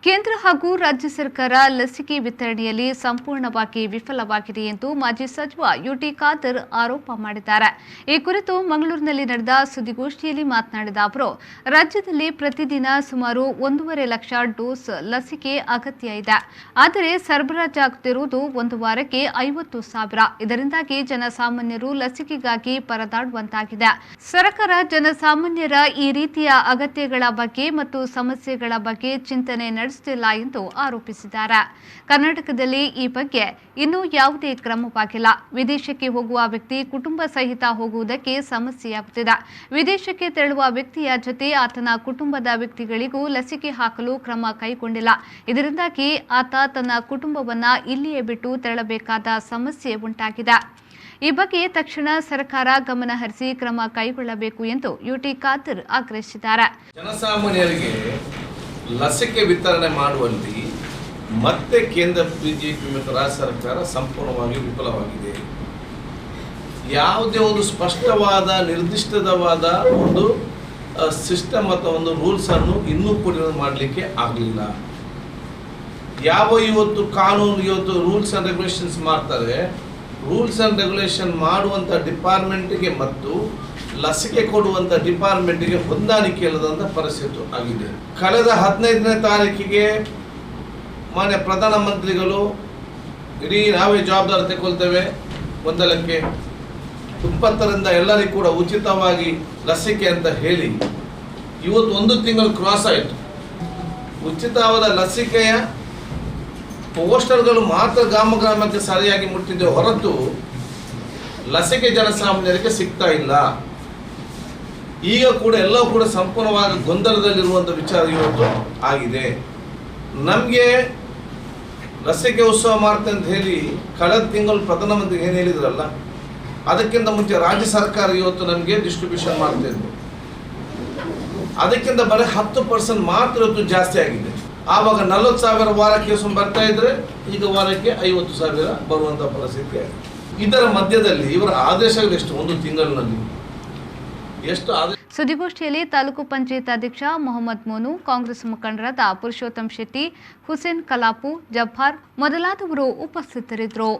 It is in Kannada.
ಕೇಂದ್ರ ಹಾಗೂ ರಾಜ್ಯ ಸರ್ಕಾರ ಲಸಿಕೆ ವಿತರಣೆಯಲ್ಲಿ ಸಂಪೂರ್ಣವಾಗಿ ವಿಫಲವಾಗಿದೆ ಎಂದು ಮಾಜಿ ಸಚಿವ ಯುಟಿ ಖಾದರ್ ಆರೋಪ ಮಾಡಿದ್ದಾರೆ. ಈ ಕುರಿತು ಮಂಗಳೂರಿನಲ್ಲಿ ನಡೆದ ಸುದ್ದಿಗೋಷ್ಠಿಯಲ್ಲಿ ಮಾತನಾಡಿದ ಅವರು, ರಾಜ್ಯದಲ್ಲಿ ಪ್ರತಿದಿನ ಸುಮಾರು 1.5 ಲಕ್ಷ ಡೋಸ್ ಲಸಿಕೆ ಅಗತ್ಯ ಇದೆ. ಆದರೆ ಸರಬರಾಜಾಗುತ್ತಿರುವುದು ಒಂದು ವಾರಕ್ಕೆ 50,000. ಇದರಿಂದಾಗಿ ಜನಸಾಮಾನ್ಯರು ಲಸಿಕೆಗಾಗಿ ಪರದಾಡುವಂತಾಗಿದೆ. ಸರ್ಕಾರ ಜನಸಾಮಾನ್ಯರ ಈ ರೀತಿಯ ಅಗತ್ಯಗಳ ಬಗ್ಗೆ ಮತ್ತು ಸಮಸ್ಯೆಗಳ ಬಗ್ಗೆ ಚಿಂತನೆ ನಡೆಸುತ್ತಿಲ್ಲ ಎಂದು ಆರೋಪಿಸಿದ್ದಾರೆ. ಕರ್ನಾಟಕದಲ್ಲಿ ಈ ಬಗ್ಗೆ ಇನ್ನೂ ಯಾವುದೇ ಕ್ರಮವಾಗಿಲ್ಲ. ವಿದೇಶಕ್ಕೆ ಹೋಗುವ ವ್ಯಕ್ತಿ ಕುಟುಂಬ ಸಹಿತ ಹೋಗುವುದಕ್ಕೆ ಸಮಸ್ಯೆಯಾಗುತ್ತಿದೆ. ವಿದೇಶಕ್ಕೆ ತೆರಳುವ ವ್ಯಕ್ತಿಯ ಜೊತೆ ಆತನ ಕುಟುಂಬದ ವ್ಯಕ್ತಿಗಳಿಗೂ ಲಸಿಕೆ ಹಾಕಲು ಕ್ರಮ ಕೈಗೊಂಡಿಲ್ಲ. ಇದರಿಂದಾಗಿ ಆತ ತನ್ನ ಕುಟುಂಬವನ್ನ ಇಲ್ಲಿಯೇ ಬಿಟ್ಟು ತೆರಳಬೇಕಾದ ಸಮಸ್ಯೆ ಉಂಟಾಗಿದೆ. ಈ ಬಗ್ಗೆ ತಕ್ಷಣ ಸರ್ಕಾರ ಗಮನ ಹರಿಸಿ ಕ್ರಮ ಕೈಗೊಳ್ಳಬೇಕು ಎಂದು ಯುಟಿ ಖಾದರ್ ಆಗ್ರಹಿಸಿದ್ದಾರೆ. ಜನಸಾಮಾನ್ಯರಿಗೆ ಲಸಿಕೆ ವಿತರಣೆ ಮಾಡುವಲ್ಲಿ ಮತ್ತೆ ಕೇಂದ್ರ ಬಿಜೆಪಿ ಮತ್ತು ರಾಜ್ಯ ಸರ್ಕಾರ ಸಂಪೂರ್ಣವಾಗಿ ವಿಫಲವಾಗಿದೆ. ಯಾವುದೇ ಒಂದು ಸ್ಪಷ್ಟವಾದ ನಿರ್ದಿಷ್ಟವಾದ ಒಂದು ಸಿಸ್ಟಮ್ ಅಥವಾ ಒಂದು ರೂಲ್ಸ್ ಅನ್ನು ಇನ್ನೂ ಕೂಡ ಮಾಡಲಿಕ್ಕೆ ಆಗಲಿಲ್ಲ. ಇವತ್ತು ಕಾನೂನು ಇವತ್ತು ರೂಲ್ಸ್ ಅಂಡ್ ರೆಗ್ಯುಲೇಷನ್ಸ್ ಮಾಡ್ತಾರೆ, ರೂಲ್ಸ್ ಅಂಡ್ ರೆಗ್ಯುಲೇಷನ್ ಮಾಡುವಂಥ ಡಿಪಾರ್ಟ್ಮೆಂಟ್ಗೆ ಮತ್ತು ಲಸಿಕೆ ಕೊಡುವಂಥ ಡಿಪಾರ್ಟ್ಮೆಂಟ್ಗೆ ಹೊಂದಾಣಿಕೆ ಇಲ್ಲದಂಥ ಪರಿಸ್ಥಿತಿ ಆಗಿದೆ. ಕಳೆದ 15ನೇ ತಾರೀಕಿಗೆ ಮಾನ್ಯ ಪ್ರಧಾನಮಂತ್ರಿಗಳು ಇಡೀ ನಾವೇ ಜವಾಬ್ದಾರಿ ತೆಗೊಳ್ತೇವೆ, 2020ರಿಂದ ಎಲ್ಲರಿಗೂ ಕೂಡ ಉಚಿತವಾಗಿ ಲಸಿಕೆ ಅಂತ ಹೇಳಿ ಇವತ್ತು 1 ತಿಂಗಳು ಕ್ರಾಸ್ ಆಯಿತು. ಉಚಿತವಾದ ಲಸಿಕೆಯ ಪೋಸ್ಟರ್ಗಳು ಮಾತ್ರ ಗ್ರಾಮಕ್ಕೆ ಸರಿಯಾಗಿ ಮುಟ್ಟಿದೆ ಹೊರತು ಲಸಿಕೆ ಜನಸಾಮಾನ್ಯರಿಗೆ ಸಿಗ್ತಾ ಇಲ್ಲ. ಈಗ ಕೂಡ ಎಲ್ಲವೂ ಕೂಡ ಸಂಪೂರ್ಣವಾಗಿ ಗೊಂದಲದಲ್ಲಿರುವಂಥ ವಿಚಾರ ಇವತ್ತು ಆಗಿದೆ. ನಮಗೆ ಲಸಿಕೆ ಉತ್ಸವ ಮಾಡ್ತೆ ಅಂತ ಹೇಳಿ ಕಳೆದ ತಿಂಗಳು ಪ್ರಧಾನಮಂತ್ರಿ ಏನು ಹೇಳಿದ್ರಲ್ಲ, ಅದಕ್ಕಿಂತ ಮುಂಚೆ ರಾಜ್ಯ ಸರ್ಕಾರ ಇವತ್ತು ನಮಗೆ ಡಿಸ್ಟ್ರಿಬ್ಯೂಷನ್ ಮಾಡ್ತಾ ಇದ್ರು. ಅದಕ್ಕಿಂತ ಬರೀ 10% ಮಾತ್ರ ಇವತ್ತು ಜಾಸ್ತಿ ಆಗಿದೆ. ಆವಾಗ 40,000 ವಾರಕ್ಕೆ ಬರ್ತಾ ಇದ್ರೆ ಈಗ ವಾರಕ್ಕೆ 50,000 ಬರುವಂಥ ಪರಿಸ್ಥಿತಿ ಆಗಿದೆ. ಇದರ ಮಧ್ಯದಲ್ಲಿ ಇವರ ಆದೇಶಗಳು ಎಷ್ಟು, 1 ತಿಂಗಳಿನಲ್ಲಿ ಎಷ್ಟು ಆದೇಶ. ಸುದ್ದಿಗೋಷ್ಠಿಯಲ್ಲಿ ತಾಲೂಕು ಪಂಚಾಯತ್ ಅಧ್ಯಕ್ಷ ಮೊಹಮ್ಮದ್ ಮೋನು, ಕಾಂಗ್ರೆಸ್ ಮುಖಂಡರಾದ ಪುರುಷೋತ್ತಮ್ ಶೆಟ್ಟಿ, ಹುಸೇನ್ ಕಲಾಪು, ಜಬ್ಬಾರ್ ಮೊದಲಾದವರು ಉಪಸ್ಥಿತರಿದ್ದರು.